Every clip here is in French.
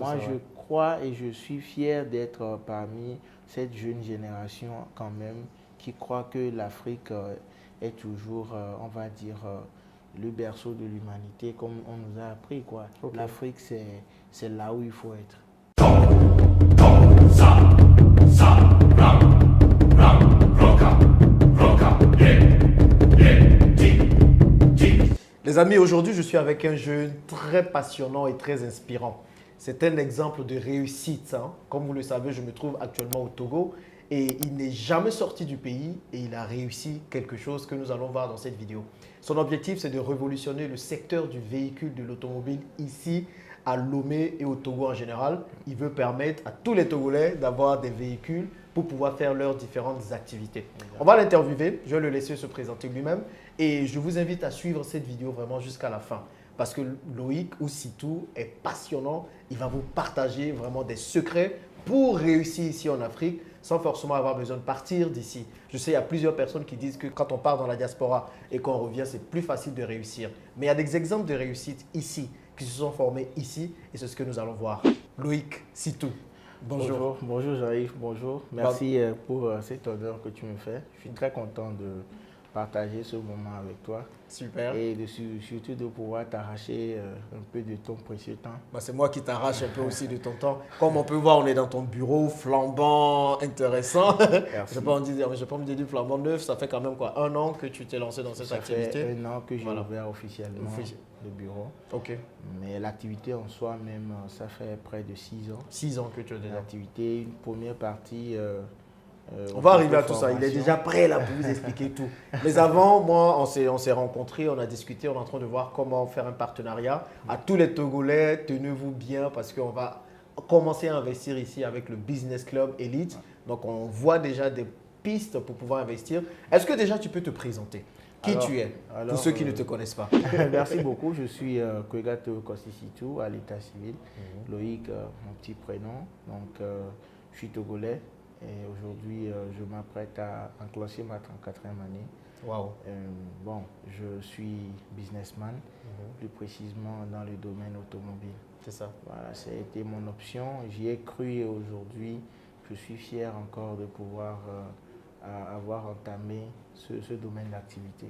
moi, je crois et je suis fier d'être parmi cette jeune génération quand même qui croit que l'Afrique est toujours, on va dire, le berceau de l'humanité comme on nous a appris, quoi. Ok. L'Afrique, c'est là où il faut être. Les amis, aujourd'hui, je suis avec un jeune très passionnant et très inspirant. C'est un exemple de réussite, hein. Comme vous le savez, je me trouve actuellement au Togo et il n'est jamais sorti du pays et il a réussi quelque chose que nous allons voir dans cette vidéo. Son objectif, c'est de révolutionner le secteur du véhicule de l'automobile ici à Lomé et au Togo en général. Il veut permettre à tous les Togolais d'avoir des véhicules pour pouvoir faire leurs différentes activités. On va l'interviewer, je vais le laisser se présenter lui-même et je vous invite à suivre cette vidéo vraiment jusqu'à la fin parce que Loïc ou Sitou est passionnant. Il va vous partager vraiment des secrets pour réussir ici en Afrique sans forcément avoir besoin de partir d'ici. Je sais, il y a plusieurs personnes qui disent que quand on part dans la diaspora et qu'on revient, c'est plus facile de réussir. Mais il y a des exemples de réussite ici, qui se sont formés ici et c'est ce que nous allons voir. Loïc, Sitou. Bonjour, bonjour Jean-Yves, bonjour. Merci pour cet honneur que tu me fais. Je suis très content de partager ce moment avec toi. Super. Et surtout de pouvoir t'arracher un peu de ton précieux temps. Bah, c'est moi qui t'arrache un peu aussi de ton temps. Comme on peut voir, on est dans ton bureau flambant, intéressant. Merci. Je ne vais pas me dire du flambant neuf. Ça fait quand même quoi, 1 an que tu t'es lancé dans cette activité? Ça fait 1 an que j'ai ouvert officiellement le bureau. Ok. Mais l'activité en soi-même, ça fait près de 6 ans. 6 ans que tu as déjà. L'activité, une première partie. On va arriver à tout ça. Il est déjà prêt là pour vous expliquer tout. Mais avant, moi, on s'est rencontrés, on a discuté, on est en train de voir comment faire un partenariat. À tous les Togolais, tenez-vous bien parce qu'on va commencer à investir ici avec le Business Club Elite. Donc, on voit déjà des pistes pour pouvoir investir. Est-ce que déjà tu peux te présenter? Qui tu es pour ceux qui ne te connaissent pas? Merci beaucoup. Je suis Kwegato Kosisitu à l'état civil. Loïc, mon petit prénom. Donc, je suis togolais. Et aujourd'hui, je m'apprête à enclencher ma 34e année. Wow. Bon, je suis businessman, plus précisément dans le domaine automobile. C'est ça. Voilà, ça a été mon option. J'y ai cru et aujourd'hui, je suis fier encore de pouvoir avoir entamé ce domaine d'activité.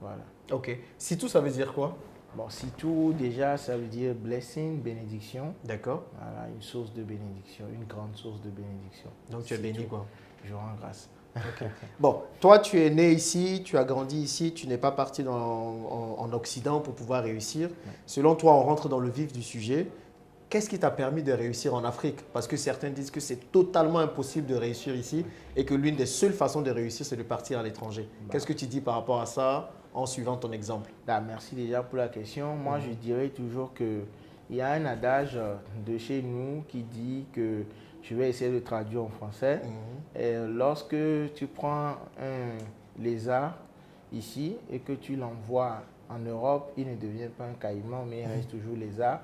Voilà. Ok. Sitou, ça veut dire quoi? Bon, Sitou, déjà, ça veut dire blessing, bénédiction. D'accord. Voilà, une source de bénédiction, une grande source de bénédiction. Donc tu es béni quoi? Je rends grâce. Okay. Bon, toi tu es né ici, tu as grandi ici, tu n'es pas parti en Occident pour pouvoir réussir. Ouais. Selon toi, on rentre dans le vif du sujet. Qu'est-ce qui t'a permis de réussir en Afrique? Parce que certains disent que c'est totalement impossible de réussir ici et que l'une des seules façons de réussir, c'est de partir à l'étranger. Qu'est-ce que tu dis par rapport à ça en suivant ton exemple? Merci déjà pour la question. Moi, je dirais toujours qu'il y a un adage de chez nous qui dit que, je vais essayer de traduire en français, et lorsque tu prends un lézard ici et que tu l'envoies en Europe, il ne devient pas un caïman, mais il reste toujours lézard,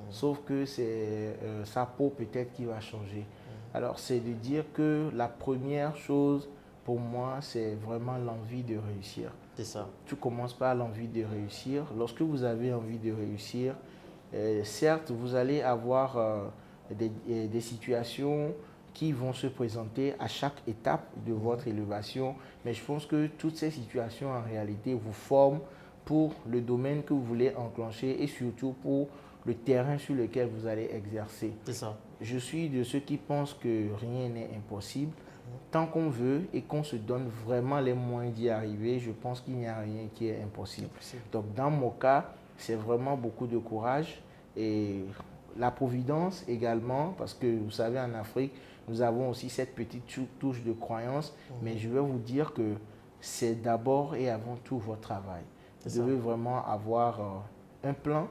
sauf que c'est sa peau peut-être qui va changer. Alors, c'est de dire que la première chose pour moi, c'est vraiment l'envie de réussir. C'est ça. Tu commences par l'envie de réussir. Lorsque vous avez envie de réussir, certes, vous allez avoir des situations qui vont se présenter à chaque étape de votre élévation. Mais je pense que toutes ces situations, en réalité, vous forment pour le domaine que vous voulez enclencher et surtout pour le terrain sur lequel vous allez exercer. C'est ça. Je suis de ceux qui pensent que rien n'est impossible. Tant qu'on veut et qu'on se donne vraiment les moyens d'y arriver, je pense qu'il n'y a rien qui est impossible. Donc dans mon cas, c'est vraiment beaucoup de courage et la providence également, parce que vous savez, en Afrique, nous avons aussi cette petite touche de croyance, mais je vais vous dire que c'est d'abord et avant tout votre travail. Vous devez vraiment avoir un plan,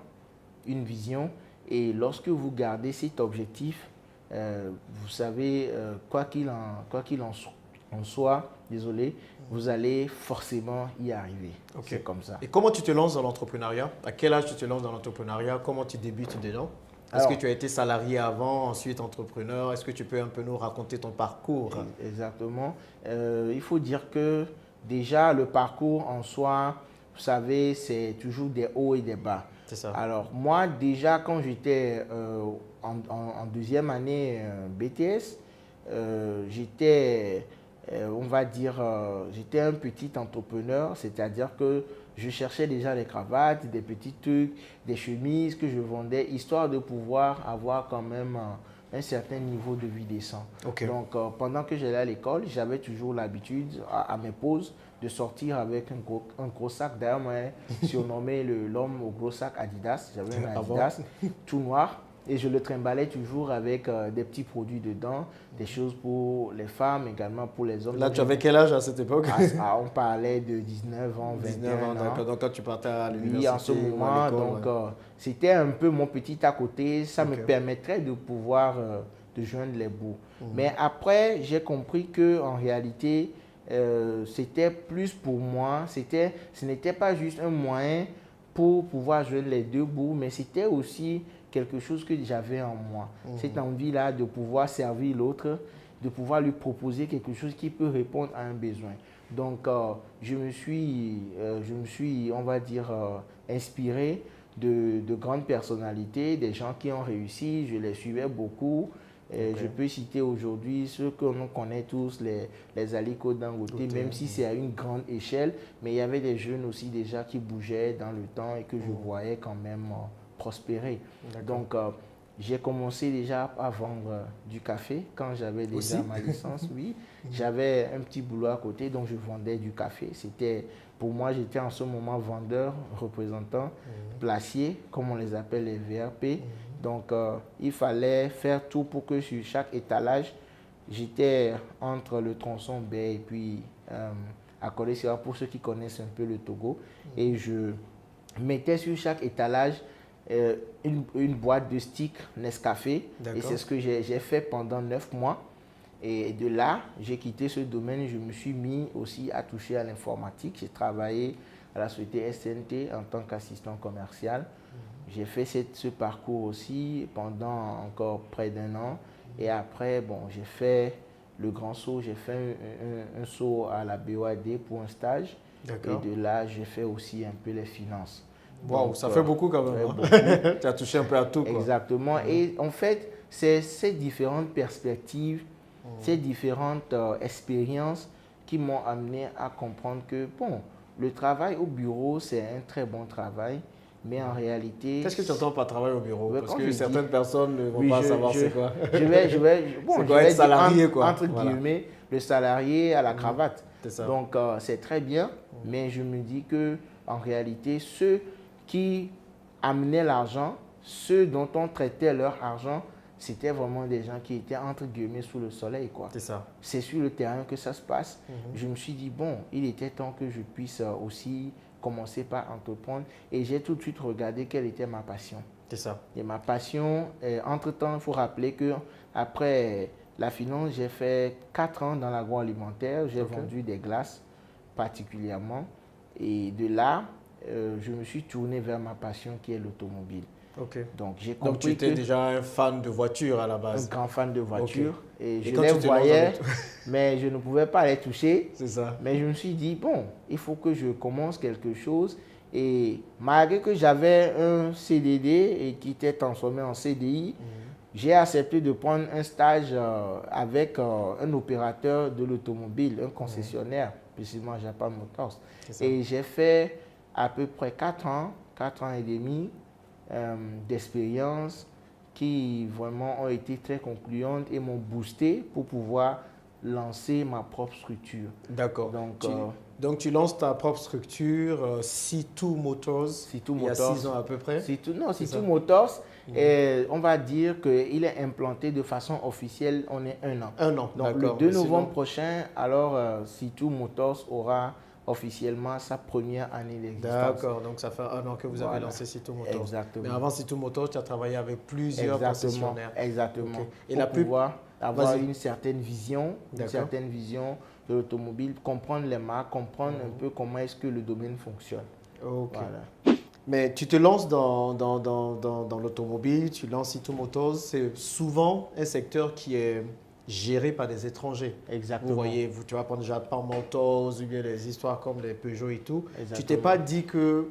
une vision, et lorsque vous gardez cet objectif, vous savez, quoi qu'il en soit, désolé, vous allez forcément y arriver. Okay. C'est comme ça. Et comment tu te lances dans l'entrepreneuriat? À quel âge tu te lances dans l'entrepreneuriat? Comment tu débutes dedans? Est-ce que tu as été salarié avant, ensuite entrepreneur? Est-ce que tu peux un peu nous raconter ton parcours? Exactement. Il faut dire que déjà, le parcours en soi, vous savez, c'est toujours des hauts et des bas. C'est ça. Alors, moi, déjà, quand j'étais en deuxième année BTS, j'étais, on va dire, j'étais un petit entrepreneur, c'est-à-dire que je cherchais déjà des cravates, des petits trucs, des chemises que je vendais, histoire de pouvoir avoir quand même un certain niveau de vie décent. Ok. Donc, pendant que j'allais à l'école, j'avais toujours l'habitude, à mes pauses, de sortir avec un gros sac. D'ailleurs, moi, surnommé l'homme au gros sac Adidas. J'avais un Adidas tout noir. Et je le trimballais toujours avec des petits produits dedans, des choses pour les femmes, également pour les hommes. Là, tu avais quel âge à cette époque? On parlait de 19 ans, 19 ans, d'accord. Donc, quand tu partais à l'université, oui, en ce moment, donc c'était un peu mon petit à côté. Ça me permettrait de pouvoir de joindre les bouts. Mais après, j'ai compris que en réalité, c'était plus pour moi. Ce n'était pas juste un moyen pour pouvoir joindre les deux bouts, mais c'était aussi quelque chose que j'avais en moi. Cette envie-là de pouvoir servir l'autre, de pouvoir lui proposer quelque chose qui peut répondre à un besoin. Donc, je me suis, on va dire, inspiré de grandes personnalités, des gens qui ont réussi. Je les suivais beaucoup. Je peux citer aujourd'hui ceux que l'on connaît tous, les Aliko Dangote, même si c'est à une grande échelle. Mais il y avait des jeunes aussi déjà qui bougeaient dans le temps et que je voyais quand même prospérer. Donc, j'ai commencé déjà à vendre du café quand j'avais déjà ma licence, oui. J'avais un petit boulot à côté, donc je vendais du café. Pour moi, j'étais en ce moment vendeur, représentant, placier, comme on les appelle les VRP. Donc, il fallait faire tout pour que sur chaque étalage, j'étais entre le tronçon baie et puis à Kolesera, pour ceux qui connaissent un peu le Togo. Et je mettais sur chaque étalage une boîte de stick Nescafé. Et c'est ce que j'ai fait pendant 9 mois. Et de là, j'ai quitté ce domaine. Je me suis mis aussi à toucher à l'informatique. J'ai travaillé à la société SNT en tant qu'assistant commercial. J'ai fait ce parcours aussi pendant encore près d'1 an. Et après, bon, j'ai fait le grand saut. J'ai fait un saut à la BOAD pour un stage. Et de là, j'ai fait aussi un peu les finances. Wow, ça fait beaucoup quand même. Tu as touché un peu à tout, quoi. Exactement. Et en fait, c'est ces différentes perspectives, ces différentes expériences qui m'ont amené à comprendre que, bon, le travail au bureau, c'est un très bon travail, mais en réalité... Qu'est-ce que tu entends par travail au bureau? Parce que certaines personnes ne vont pas savoir c'est quoi. Je vais être salarié, quoi. Entre guillemets, le salarié à la cravate. Ça. Donc, c'est très bien, mais je me dis que en réalité, ceux qui amenaient l'argent, ceux dont on traitait leur argent, c'était vraiment des gens qui étaient entre guillemets sous le soleil, quoi. C'est ça. C'est sur le terrain que ça se passe. Je me suis dit, bon, il était temps que je puisse aussi commencer par entreprendre. Et j'ai tout de suite regardé quelle était ma passion. C'est ça. Et ma passion, entre-temps, il faut rappeler qu'après la finance, j'ai fait 4 ans dans l'agroalimentaire. J'ai vendu des glaces particulièrement. Et de là, je me suis tourné vers ma passion qui est l'automobile. Donc, j'ai compris. Donc, tu étais déjà un fan de voitures à la base? Un grand fan de voitures. Et je les voyais, mais je ne pouvais pas les toucher. C'est ça. Mais je me suis dit, bon, il faut que je commence quelque chose. Et malgré que j'avais un CDD et qui était transformé en CDI, j'ai accepté de prendre un stage avec un opérateur de l'automobile, un concessionnaire, précisément Japan Motors. Et j'ai fait à peu près 4 ans et demi d'expérience qui vraiment ont été très concluantes et m'ont boosté pour pouvoir lancer ma propre structure. D'accord. Donc, tu lances ta propre structure, C2 Motors, il y a 6 ans à peu près? C2 Motors, on va dire qu'il est implanté de façon officielle, on est 1 an. 1 an, donc le 2 novembre prochain, alors C2 Motors aura officiellement sa première année d'existence. D'accord, donc ça fait 1 an que vous avez lancé C2 Motors. Exactement. Mais avant C2 Motors, tu as travaillé avec plusieurs concessionnaires. Exactement. Et pour pouvoir avoir une certaine vision, de l'automobile, comprendre les marques, comprendre un peu comment est-ce que le domaine fonctionne. Voilà. Mais tu te lances dans l'automobile, tu lances C2 Motors, c'est souvent un secteur qui est géré par des étrangers. Exactement. Vous voyez, tu vas prendre Japan Motors ou bien des histoires comme les Peugeot et tout. Exactement. Tu t'es pas dit que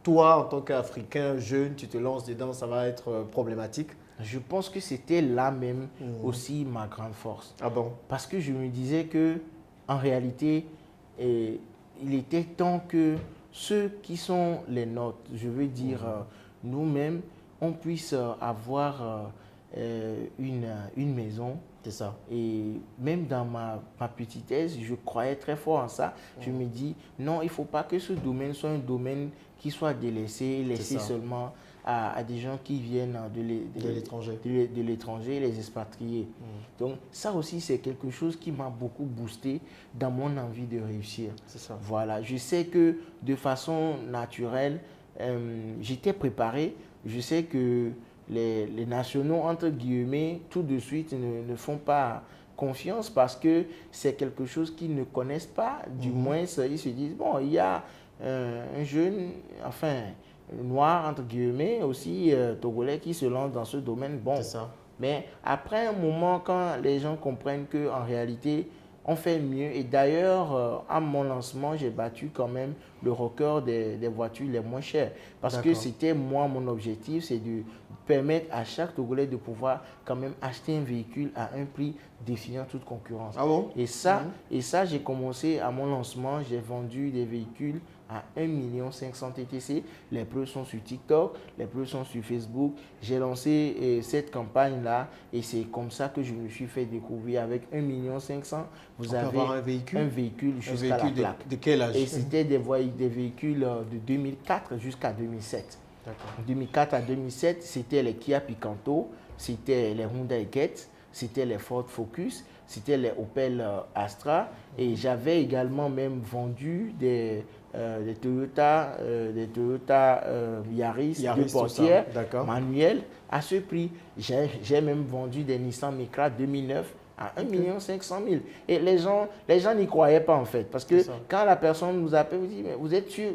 toi, en tant qu'Africain jeune, tu te lances dedans, ça va être problématique? Je pense que c'était là même aussi ma grande force. Ah bon? Parce que je me disais que, en réalité, il était temps que ceux qui sont les nôtres, je veux dire nous-mêmes, on puisse avoir une maison. C'est ça. Et même dans ma petitesse, je croyais très fort en ça. Je me dis, non, il ne faut pas que ce domaine soit un domaine qui soit délaissé, laissé seulement à des gens qui viennent de l'étranger, les expatriés. Donc ça aussi, c'est quelque chose qui m'a beaucoup boosté dans mon envie de réussir. C'est ça. Voilà, je sais que de façon naturelle, j'étais préparé. Je sais que les nationaux, entre guillemets, tout de suite ne font pas confiance parce que c'est quelque chose qu'ils ne connaissent pas. Du moins, ils se disent, bon, il y a un jeune, enfin, noir, entre guillemets, aussi togolais qui se lance dans ce domaine. Bon, c'est ça. Mais après un moment, quand les gens comprennent qu'en réalité, on fait mieux. Et d'ailleurs, à mon lancement, j'ai battu quand même le record des voitures les moins chères. Parce que c'était moi, mon objectif, c'est de permettre à chaque Togolais de pouvoir quand même acheter un véhicule à un prix défiant toute concurrence. Ah bon? Et ça, j'ai commencé à mon lancement, j'ai vendu des véhicules à 1 500 000 TTC. Les preuves sont sur TikTok, les preuves sont sur Facebook. J'ai lancé cette campagne-là et c'est comme ça que je me suis fait découvrir. Avec 1 500 000, vous avez un véhicule jusqu'à la plaque. De quel âge? Et c'était des véhicules de 2004 jusqu'à 2007. De 2004 à 2007, c'était les Kia Picanto, c'était les Hyundai Getz, c'était les Ford Focus, c'était les Opel Astra. Et j'avais également même vendu des Toyota Yaris de portière manuelle à ce prix. J'ai même vendu des Nissan Micra 2009 à 1 500 000. Et les gens n'y croyaient pas en fait. Parce que quand la personne nous appelle, vous dit, mais vous êtes sûr,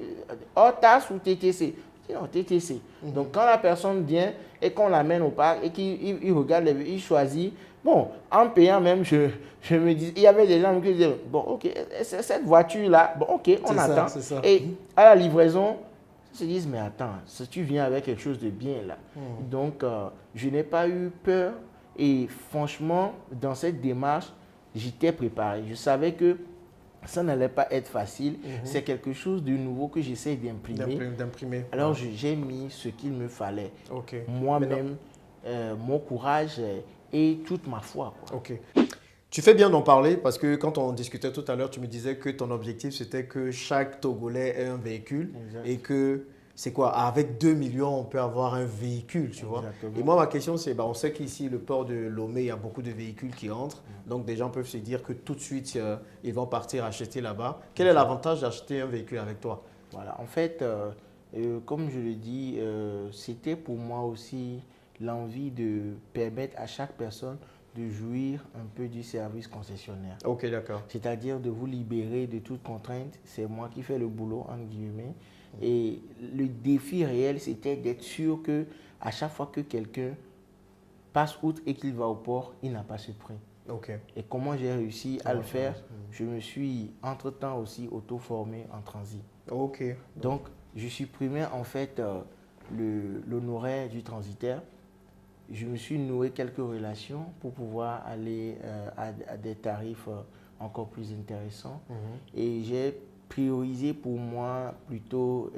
OTAS ou TTC? Non, TTC. Donc quand la personne vient et qu'on l'amène au parc et qu'il regarde, il choisit. Bon, en payant même, je me dis, il y avait des gens qui disaient, bon, ok, cette voiture-là, bon, ok, on attend. Et à la livraison, ils se disent, mais attends, si tu viens avec quelque chose de bien là. Donc, je n'ai pas eu peur. Et franchement, dans cette démarche, j'étais préparé. Je savais que ça n'allait pas être facile. C'est quelque chose de nouveau que j'essaie d'imprimer. Alors, j'ai mis ce qu'il me fallait. Moi-même, mon courage et toute ma foi. Tu fais bien d'en parler parce que quand on discutait tout à l'heure, tu me disais que ton objectif, c'était que chaque Togolais ait un véhicule. Et que c'est quoi? Avec 2 millions, on peut avoir un véhicule, tu vois. Et moi, ma question, c'est, on sait qu'ici, le port de Lomé, il y a beaucoup de véhicules qui entrent. Donc, des gens peuvent se dire que tout de suite, ils vont partir acheter là-bas. Quel est l'avantage d'acheter un véhicule avec toi? Voilà, en fait, comme je le dis, c'était pour moi aussi l'envie de permettre à chaque personne de jouir un peu du service concessionnaire. Ok, d'accord. C'est-à-dire de vous libérer de toute contrainte. C'est moi qui fais le boulot, entre guillemets. Et le défi réel, c'était d'être sûr que à chaque fois que quelqu'un passe outre et qu'il va au port, il n'a pas ce prix. Et comment j'ai réussi à le faire? Je me suis entre-temps aussi auto-formé en transit. Donc, je supprimais en fait l'honoraire du transitaire. Je me suis noué quelques relations pour pouvoir aller à des tarifs encore plus intéressants. Et j'ai priorisé pour moi plutôt,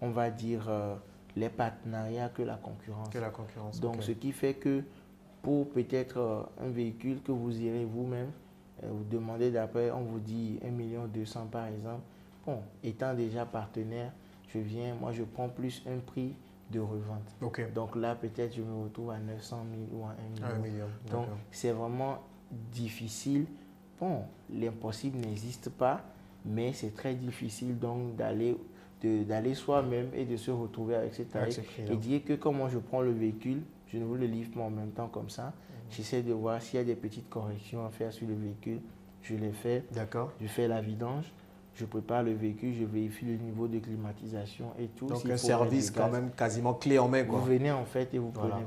on va dire, les partenariats que la concurrence. Donc, ce qui fait que pour peut-être un véhicule que vous irez vous-même, vous demandez d'après, on vous dit 1 200 000 par exemple. Bon, étant déjà partenaire, moi je prends plus un prix de revente. Donc là, peut-être je me retrouve à 900 000 ou à 1 million. Donc, c'est vraiment difficile. Bon, l'impossible n'existe pas, mais c'est très difficile donc d'aller soi-même et de se retrouver avec cet tarif. Et dire que comment je prends le véhicule, je ne vous le livre pas en même temps comme ça. J'essaie de voir s'il y a des petites corrections à faire sur le véhicule. Je les fais. Je fais la vidange. Je prépare le véhicule, je vérifie le niveau de climatisation et tout. Donc un service quand même quasiment clé en main. Vous venez en fait et vous prenez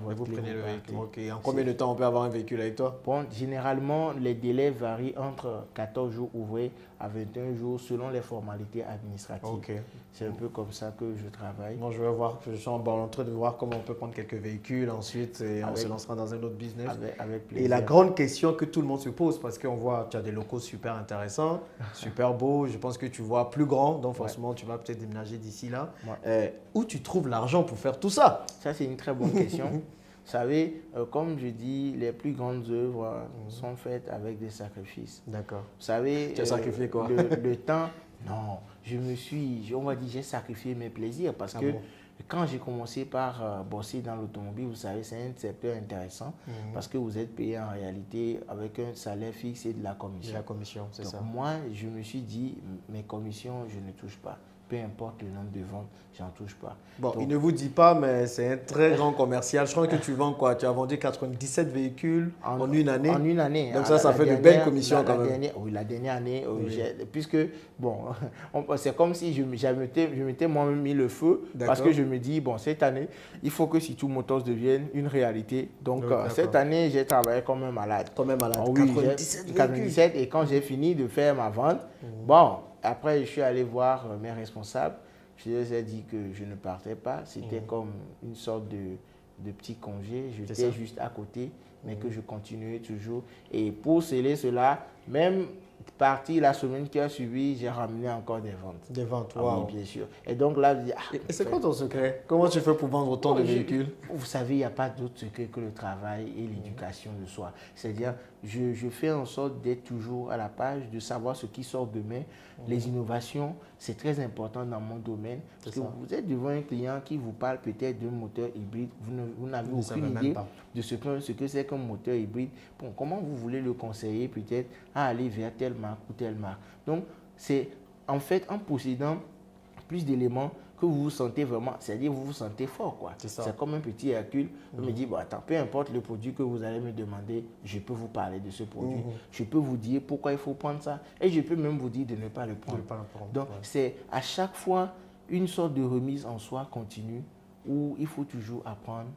le véhicule. En combien de temps on peut avoir un véhicule avec toi? Bon, généralement, les délais varient entre 14 jours ouvrés à 21 jours selon les formalités administratives. Okay. C'est un peu comme ça que je travaille. Bon, je suis en train de voir comment on peut prendre quelques véhicules ensuite et on se lancera dans un autre business. Avec plaisir. Et la grande question que tout le monde se pose, parce qu'on voit, tu as des locaux super intéressants, super beaux, je pense que tu vois plus grand, donc forcément tu vas peut-être déménager d'ici là. Où tu trouves l'argent pour faire tout ça? Ça, c'est une très bonne question. Vous savez, comme je dis, les plus grandes œuvres sont faites avec des sacrifices. D'accord. Vous savez, tu as sacrifié quoi? Le temps, non, on va dire, j'ai sacrifié mes plaisirs parce que quand j'ai commencé par bosser dans l'automobile, vous savez, c'est un secteur intéressant parce que vous êtes payé en réalité avec un salaire fixe et de la commission. De la commission, c'est ça. Moi, je me suis dit, mes commissions, je ne touche pas. Peu importe le nombre de ventes, j'en touche pas. Bon, il ne vous dit pas, mais c'est un très grand commercial. Je crois que tu vends quoi? Tu as vendu 97 véhibles en une année? En une année. Donc ça fait de belles commissions quand même. Oui, la dernière année, puisque, bon, c'est comme si je m'étais moi-même mis le feu parce que je me dis, bon, cette année, il faut que Situ Motors devienne une réalité. Donc, cette année, j'ai travaillé comme un malade. Comme un malade. Oui, 97 et quand j'ai fini de faire ma vente, bon, après, je suis allé voir mes responsables. Je leur ai dit que je ne partais pas. C'était comme une sorte de petit congé. J'étais juste à côté, mais que je continuais toujours. Et pour sceller cela, même partie la semaine qui a suivi, j'ai ramené encore des ventes. Des ventes, wow. Oui, bien sûr. Et donc là, je dis, et c'est quoi ton secret? Comment tu fais pour vendre autant de véhicules? Vous savez, il n'y a pas d'autre secret que le travail et l'éducation de soi. C'est-à-dire, je fais en sorte d'être toujours à la page, de savoir ce qui sort demain. Les innovations, c'est très important dans mon domaine. Parce que vous êtes devant un client qui vous parle peut-être d'un moteur hybride. Vous n'avez aucune idée de ce que c'est qu'un moteur hybride. Bon, comment vous voulez le conseiller peut-être à aller vers telle marque ou telle marque? Donc, c'est en fait en possédant plus d'éléments que vous vous sentez vraiment, c'est-à-dire vous vous sentez fort, quoi. C'est comme un petit Hercule. Je me dis, bon, attends, peu importe le produit que vous allez me demander, je peux vous parler de ce produit. Je peux vous dire pourquoi il faut prendre ça. Et je peux même vous dire de ne pas le prendre. Donc, c'est à chaque fois une sorte de remise en soi continue où il faut toujours apprendre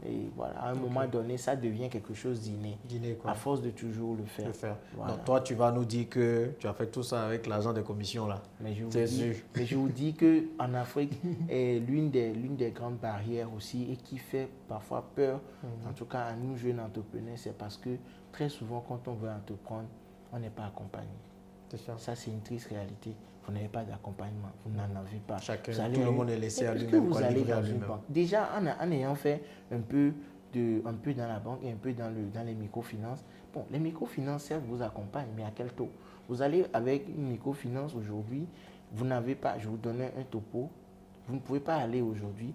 et voilà, à un moment donné, ça devient quelque chose d'inné, à force de toujours le faire. Voilà. Donc toi, tu vas nous dire que tu as fait tout ça avec l'argent des commissions là. Mais je vous dis qu'en Afrique, l'une des grandes barrières aussi et qui fait parfois peur, en tout cas à nous jeunes entrepreneurs, c'est parce que très souvent quand on veut entreprendre, on n'est pas accompagné. Ça, c'est une triste réalité. Vous n'avez pas d'accompagnement, vous n'en avez pas. Tout le monde est laissé à lui-même. Vous allez dans une banque. Déjà, en ayant fait un peu dans la banque et un peu dans les microfinances, bon, les microfinances, certes, vous accompagnent, mais à quel taux? Vous allez avec une microfinance aujourd'hui, vous n'avez pas, je vous donne un topo, vous ne pouvez pas aller aujourd'hui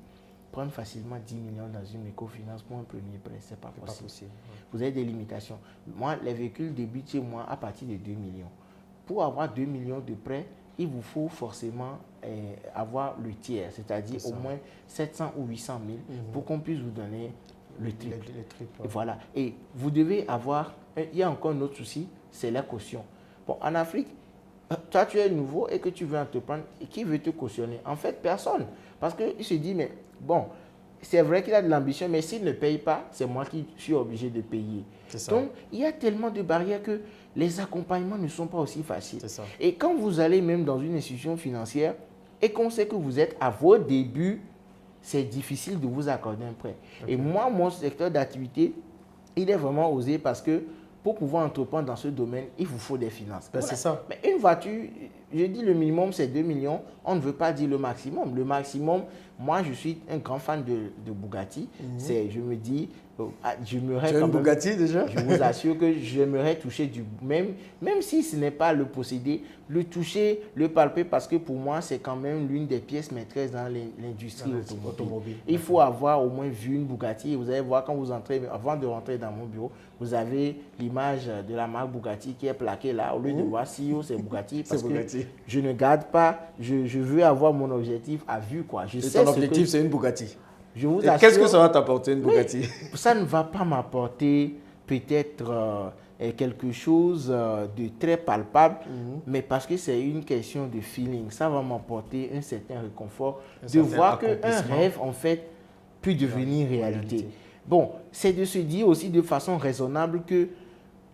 prendre facilement 10 millions dans une microfinance pour un premier prêt, ce n'est pas possible. Vous avez des limitations. Moi, les véhicules débutent chez moi à partir de 2 millions. Pour avoir 2 millions de prêts, il vous faut forcément avoir le tiers, c'est-à-dire au moins 700 ou 800 000 pour qu'on puisse vous donner le triple. Et voilà. Et vous devez avoir, il y a encore un autre souci, c'est la caution. Bon, en Afrique, toi tu es nouveau et que tu veux entreprendre, et qui veut te cautionner? En fait, personne. Parce qu'il se dit, mais bon, c'est vrai qu'il a de l'ambition, mais s'il ne paye pas, c'est moi qui suis obligé de payer. Donc, il y a tellement de barrières que les accompagnements ne sont pas aussi faciles. Et quand vous allez même dans une institution financière et qu'on sait que vous êtes à vos débuts, c'est difficile de vous accorder un prêt. Et moi, mon secteur d'activité, il est vraiment osé parce que pour pouvoir entreprendre dans ce domaine, il vous faut des finances. C'est ça. Mais une voiture, je dis le minimum, c'est 2 millions. On ne veut pas dire le maximum. Le maximum, moi, je suis un grand fan de Bugatti. Je me dis, j'aimerais quand même... Tu as une Bugatti déjà? Je vous assure que j'aimerais toucher même si ce n'est pas le posséder, le toucher, le palper, parce que pour moi, c'est quand même l'une des pièces maîtresses dans l'industrie automobile. Il faut avoir au moins vu une Bugatti. Et vous allez voir, quand vous entrez, avant de rentrer dans mon bureau, vous avez l'image de la marque Bugatti qui est plaquée là. Au lieu de voir CEO, c'est Bugatti. Parce que je ne garde pas, je veux avoir mon objectif à vue, quoi. Et ton objectif, c'est une Bugatti. Je vous assure, qu'est-ce que ça va t'apporter, une Bugatti? Ça ne va pas m'apporter peut-être quelque chose de très palpable, mais parce que c'est une question de feeling. Ça va m'apporter un certain réconfort de voir qu'un rêve, en fait, peut devenir réalité. Bon, c'est de se dire aussi de façon raisonnable que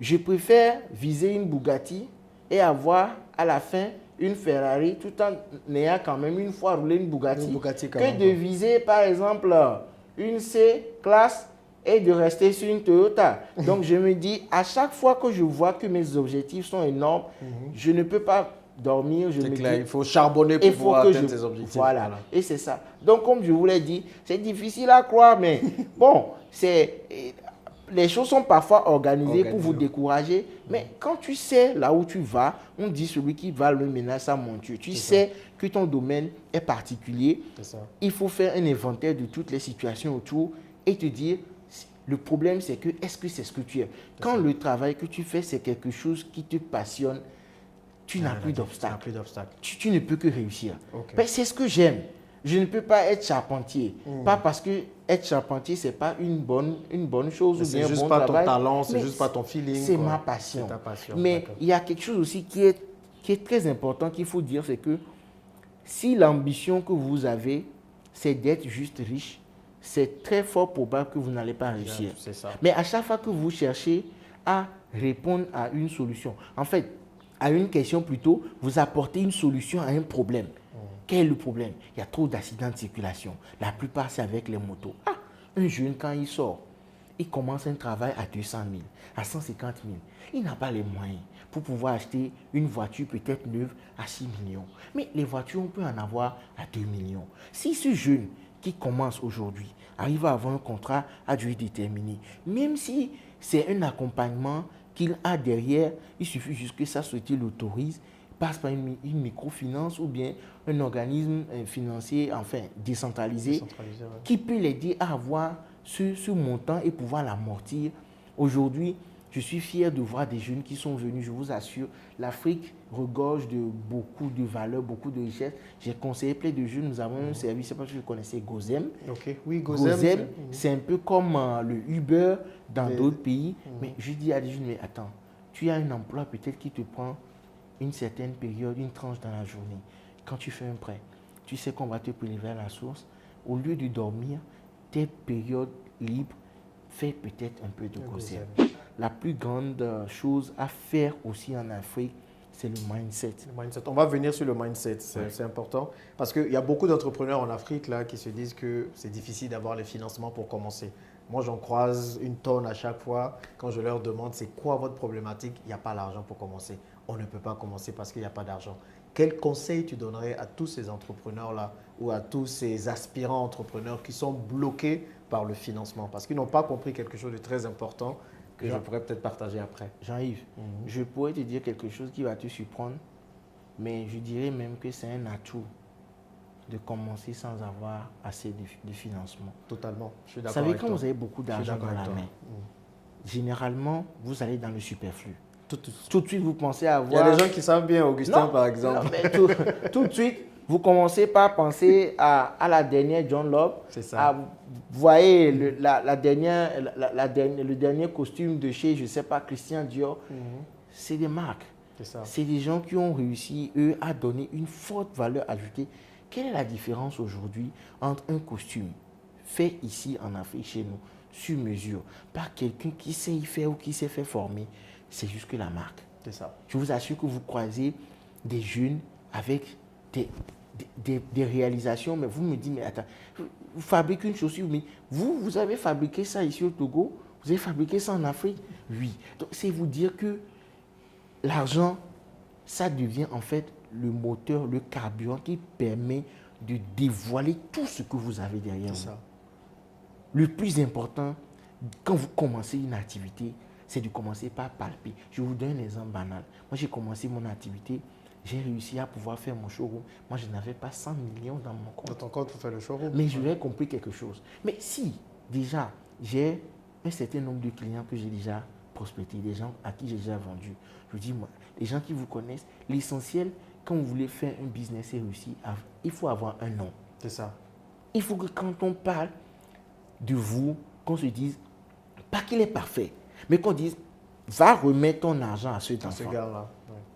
je préfère viser une Bugatti et avoir à la fin une Ferrari tout en ayant quand même une fois roulé une Bugatti que de viser par exemple une C-classe et de rester sur une Toyota. Donc je me dis, à chaque fois que je vois que mes objectifs sont énormes, je ne peux pas dormir. C'est clair, il faut charbonner pour pouvoir atteindre tes objectifs. Voilà, et c'est ça. Donc comme je vous l'ai dit, c'est difficile à croire, mais bon, les choses sont parfois organisées pour vous décourager, mais quand tu sais là où tu vas, on dit celui qui va le ménage sa monture. Tu sais que ton domaine est particulier. Il faut faire un inventaire de toutes les situations autour et te dire, le problème c'est que, est-ce que c'est ce que tu es? Quand le travail que tu fais, c'est quelque chose qui te passionne, tu n'as plus d'obstacles. Tu ne peux que réussir. C'est ce que j'aime. Je ne peux pas être charpentier. Pas parce que être charpentier, ce n'est pas une bonne chose. C'est juste pas ton talent, c'est juste pas ton feeling. C'est ma passion. Ta passion. Mais il y a quelque chose aussi qui est très important qu'il faut dire, c'est que si l'ambition que vous avez, c'est d'être juste riche, c'est très fort probable que vous n'allez pas réussir. Mais à chaque fois que vous cherchez à répondre à une solution, en fait, à une question plutôt, vous apportez une solution à un problème. Quel est le problème? Il y a trop d'accidents de circulation. La plupart, c'est avec les motos. Un jeune, quand il sort, il commence un travail à 200 000, à 150 000. Il n'a pas les moyens pour pouvoir acheter une voiture peut-être neuve à 6 millions. Mais les voitures, on peut en avoir à 2 millions. Si ce jeune qui commence aujourd'hui arrive à avoir un contrat à durée déterminée, même si c'est un accompagnement qu'il a derrière, il suffit juste que sa société l'autorise, passe par une microfinance ou bien un organisme financier, enfin décentralisé, qui peut l'aider à avoir ce montant et pouvoir l'amortir. Aujourd'hui, je suis fier de voir des jeunes qui sont venus, je vous assure, l'Afrique regorge de beaucoup de valeurs, beaucoup de richesses. J'ai conseillé plein de jeunes, nous avons un service, je ne sais pas si vous connaissez Gozem. Oui, Gozem, c'est un peu comme le Uber dans d'autres pays. Mais je dis à des jeunes, mais attends, tu as un emploi peut-être qui te prend une certaine période, une tranche dans la journée. Quand tu fais un prêt, tu sais qu'on va te prélever à la source. Au lieu de dormir, tes périodes libres, fais peut-être un peu de Gozem. La plus grande chose à faire aussi en Afrique, c'est le mindset. On va venir sur le mindset, c'est important. Parce qu'il y a beaucoup d'entrepreneurs en Afrique là, qui se disent que c'est difficile d'avoir les financements pour commencer. Moi, j'en croise une tonne à chaque fois. Quand je leur demande c'est quoi votre problématique, il n'y a pas l'argent pour commencer. On ne peut pas commencer parce qu'il n'y a pas d'argent. Quel conseil tu donnerais à tous ces entrepreneurs-là ou à tous ces aspirants entrepreneurs qui sont bloqués par le financement parce qu'ils n'ont pas compris quelque chose de très important que je pourrais peut-être partager après? Jean-Yves, je pourrais te dire quelque chose qui va te surprendre, mais je dirais même que c'est un atout de commencer sans avoir assez de financement. Totalement, je suis d'accord. Vous savez, quand vous avez beaucoup d'argent dans la main, généralement, vous allez dans le superflu. Tout de suite, vous pensez à avoir... Il y a des gens qui savent bien, Augustin, par exemple. Non, mais tout de suite, vous commencez par penser à la dernière John Love. C'est ça. Vous voyez le dernier costume de chez, je ne sais pas, Christian Dior. C'est des marques. C'est des gens qui ont réussi, eux, à donner une forte valeur ajoutée. Quelle est la différence aujourd'hui entre un costume fait ici en Afrique, chez nous, sur mesure, par quelqu'un qui sait y faire ou qui s'est fait former? C'est juste que la marque. C'est ça. Je vous assure que vous croisez des jeunes avec des réalisations, mais vous me dites, mais attends, vous fabriquez une chaussure, mais vous avez fabriqué ça ici au Togo, vous avez fabriqué ça en Afrique? Oui. Donc, c'est vous dire que l'argent, ça devient en fait le moteur, le carburant qui permet de dévoiler tout ce que vous avez derrière vous. Le plus important, quand vous commencez une activité, c'est de commencer par palper. Je vous donne un exemple banal. Moi, j'ai commencé mon activité, j'ai réussi à pouvoir faire mon showroom. Moi, je n'avais pas 100 millions dans mon compte. Dans ton compte pour faire le showroom. Mais je lui ai compris quelque chose. Mais si, déjà, j'ai un certain nombre de clients que j'ai déjà prospectés, des gens à qui j'ai déjà vendu. Je dis, moi, les gens qui vous connaissent, l'essentiel, quand vous voulez faire un business et réussir, il faut avoir un nom. C'est ça. Il faut que quand on parle de vous, qu'on se dise, pas qu'il est parfait, mais qu'on dise, va remettre ton argent à cet enfant.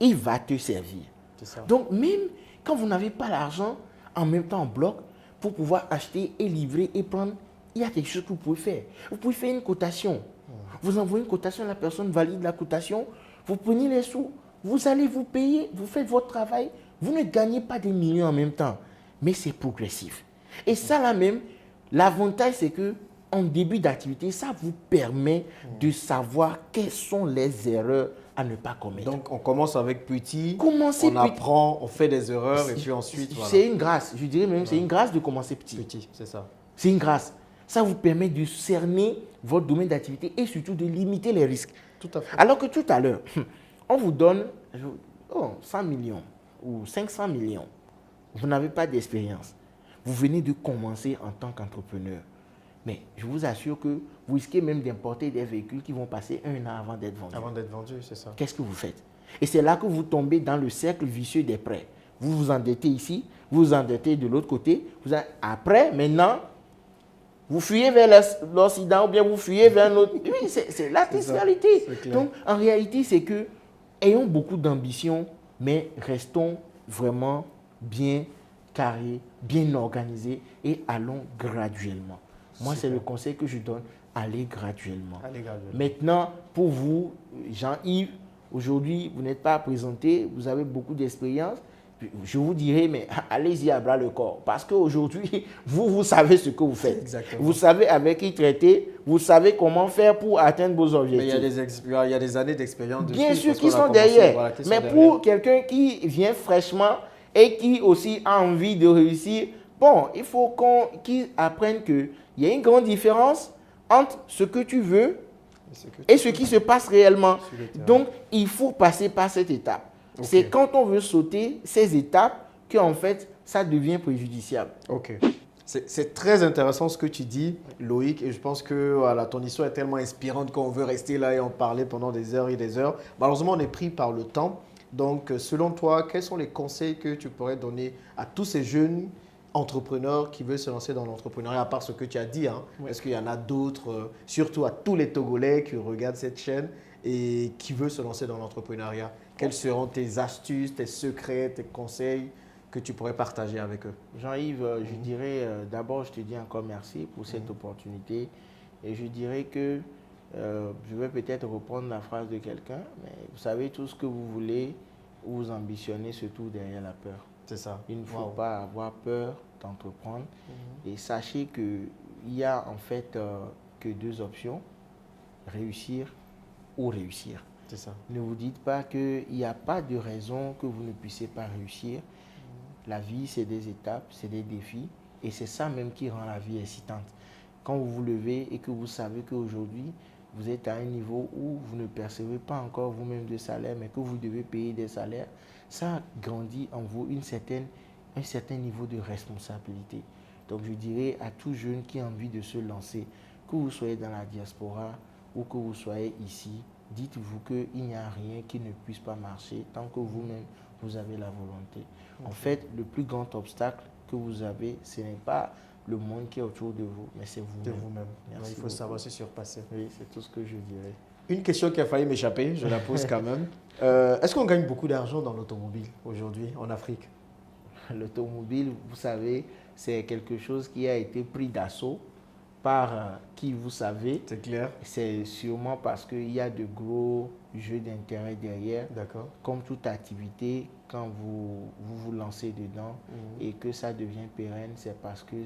Il va te servir. Donc, même quand vous n'avez pas l'argent, en même temps en bloc, pour pouvoir acheter et livrer et prendre, il y a quelque chose que vous pouvez faire. Vous pouvez faire une cotation. Vous envoyez une cotation, la personne valide la cotation, vous prenez les sous, vous allez vous payer, vous faites votre travail, vous ne gagnez pas des millions en même temps, mais c'est progressif. Et ça là même, l'avantage c'est que en début d'activité, ça vous permet de savoir quelles sont les erreurs à ne pas commettre. Donc, on commence avec petit, Commencez on apprend, on fait des erreurs et puis ensuite, voilà. C'est une grâce, je dirais même, c'est une grâce de commencer petit. Petit, c'est ça. C'est une grâce. Ça vous permet de cerner votre domaine d'activité et surtout de limiter les risques. Tout à fait. Alors que tout à l'heure, on vous donne 100 millions ou 500 millions. Vous n'avez pas d'expérience. Vous venez de commencer en tant qu'entrepreneur. Mais je vous assure que vous risquez même d'importer des véhicules qui vont passer 1 an avant d'être vendus. Avant d'être vendu, c'est ça. Qu'est-ce que vous faites? Et c'est là que vous tombez dans le cercle vicieux des prêts. Vous vous endettez ici, vous vous endettez de l'autre côté. Après, maintenant, vous fuyez vers l'Occident ou bien vous fuyez vers notre... Oui, c'est la triste réalité. Donc, en réalité, c'est que ayons beaucoup d'ambition, mais restons vraiment bien carrés, bien organisés et allons graduellement. Moi, c'est le conseil que je donne, allez graduellement. Maintenant, pour vous, Jean-Yves, aujourd'hui, vous n'êtes pas présenté, vous avez beaucoup d'expérience. Je vous dirais, mais allez-y à bras le corps. Parce qu'aujourd'hui, vous savez ce que vous faites. Exactement. Vous savez avec qui traiter, vous savez comment faire pour atteindre vos objectifs. Mais il y a des années d'expérience. Bien sûr, qui sont derrière. Voilà, mais pour quelqu'un qui vient fraîchement et qui aussi a envie de réussir, bon, il faut qu'il apprenne qu'il y a une grande différence entre ce que tu veux et ce qui se passe réellement. Donc, il faut passer par cette étape. Okay. C'est quand on veut sauter ces étapes qu'en fait, ça devient préjudiciable. Ok. C'est très intéressant ce que tu dis, Loïc, et je pense que voilà, ton histoire est tellement inspirante qu'on veut rester là et en parler pendant des heures et des heures. Malheureusement, on est pris par le temps. Donc, selon toi, quels sont les conseils que tu pourrais donner à tous ces jeunes entrepreneurs qui veulent se lancer dans l'entrepreneuriat, à part ce que tu as dit, hein? Oui. Est-ce qu'il y en a d'autres, surtout à tous les Togolais qui regardent cette chaîne et qui veulent se lancer dans l'entrepreneuriat? Quelles seront tes astuces, tes secrets, tes conseils que tu pourrais partager avec eux? Jean-Yves, je dirais d'abord, je te dis encore merci pour cette opportunité. Et je dirais que je vais peut-être reprendre la phrase de quelqu'un, mais vous savez, tout ce que vous voulez, vous ambitionnez surtout derrière la peur. C'est ça. Il ne faut pas avoir peur d'entreprendre. Et sachez qu'il y a en fait que 2 options, réussir ou réussir. C'est ça. Ne vous dites pas qu'il n'y a pas de raison que vous ne puissiez pas réussir. La vie, c'est des étapes, c'est des défis. Et c'est ça même qui rend la vie excitante. Quand vous vous levez et que vous savez qu'aujourd'hui, vous êtes à un niveau où vous ne percevez pas encore vous-même de salaire, mais que vous devez payer des salaires, ça grandit en vous un certain niveau de responsabilité. Donc je dirais à tout jeune qui a envie de se lancer, que vous soyez dans la diaspora ou que vous soyez ici, dites-vous qu'il n'y a rien qui ne puisse pas marcher tant que vous-même, vous avez la volonté. En fait, le plus grand obstacle que vous avez, ce n'est pas le monde qui est autour de vous, mais c'est vous-même. Il faut savoir se surpasser. Oui, c'est tout ce que je dirais. Une question qui a failli m'échapper, je la pose quand même. Est-ce qu'on gagne beaucoup d'argent dans l'automobile aujourd'hui en Afrique? L'automobile, vous savez, c'est quelque chose qui a été pris d'assaut par qui vous savez. C'est clair. C'est sûrement parce qu'il y a de gros jeux d'intérêt derrière. D'accord. Comme toute activité, quand vous lancez dedans et que ça devient pérenne, c'est parce que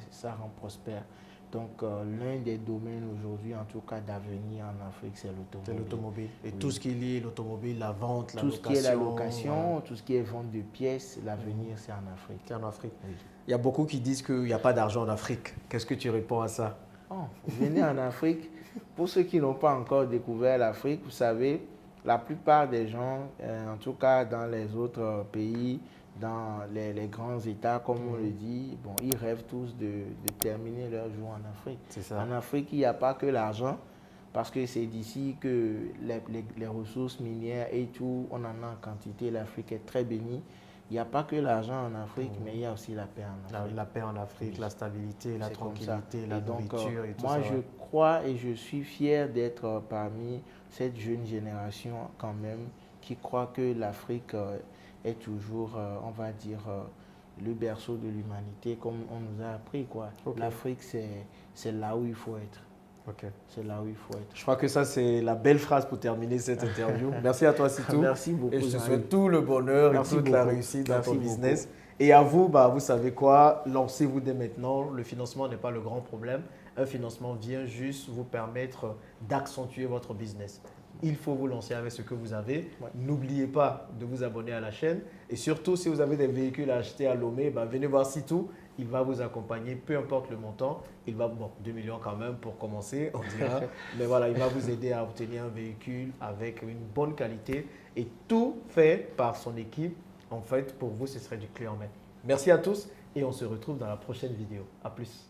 ça rend prospère. Donc, l'un des domaines aujourd'hui, en tout cas d'avenir en Afrique, c'est l'automobile. C'est l'automobile. Et tout ce qui est lié à l'automobile, la vente, la location. Tout ce qui est la location, voilà. Tout ce qui est vente de pièces, l'avenir, c'est en Afrique. C'est en Afrique. Oui. Il y a beaucoup qui disent qu'il n'y a pas d'argent en Afrique. Qu'est-ce que tu réponds à ça? Venez en Afrique. Pour ceux qui n'ont pas encore découvert l'Afrique, vous savez, la plupart des gens, en tout cas dans les autres pays, dans les grands États, comme on le dit, bon, ils rêvent tous de terminer leur jour en Afrique. C'est ça. En Afrique, il n'y a pas que l'argent, parce que c'est d'ici que les ressources minières et tout, on en a en quantité. L'Afrique est très bénie. Il n'y a pas que l'argent en Afrique, mais il y a aussi la paix en Afrique. La paix en Afrique, oui. La stabilité, la tranquillité, la nourriture et tout ça. Moi, je crois et je suis fier d'être parmi cette jeune génération quand même qui croit que l'Afrique est toujours, on va dire, le berceau de l'humanité, comme on nous a appris, quoi. Okay. L'Afrique, c'est là où il faut être. Ok. C'est là où il faut être. Je crois que ça, c'est la belle phrase pour terminer cette interview. Merci à toi, Sitou. Merci beaucoup. Et je te Zahir. souhaite tout le bonheur et toute la réussite dans ton business. Et à vous, vous savez quoi, lancez-vous dès maintenant. Le financement n'est pas le grand problème. Un financement vient juste vous permettre d'accentuer votre business. Il faut vous lancer avec ce que vous avez. Ouais. N'oubliez pas de vous abonner à la chaîne. Et surtout, si vous avez des véhicules à acheter à Lomé, venez voir Sitou. Il va vous accompagner, peu importe le montant. Il va, 2 millions quand même pour commencer, on dira. Mais voilà, il va vous aider à obtenir un véhicule avec une bonne qualité et tout fait par son équipe. En fait, pour vous, ce serait du clé en main. Merci à tous et on se retrouve dans la prochaine vidéo. À plus.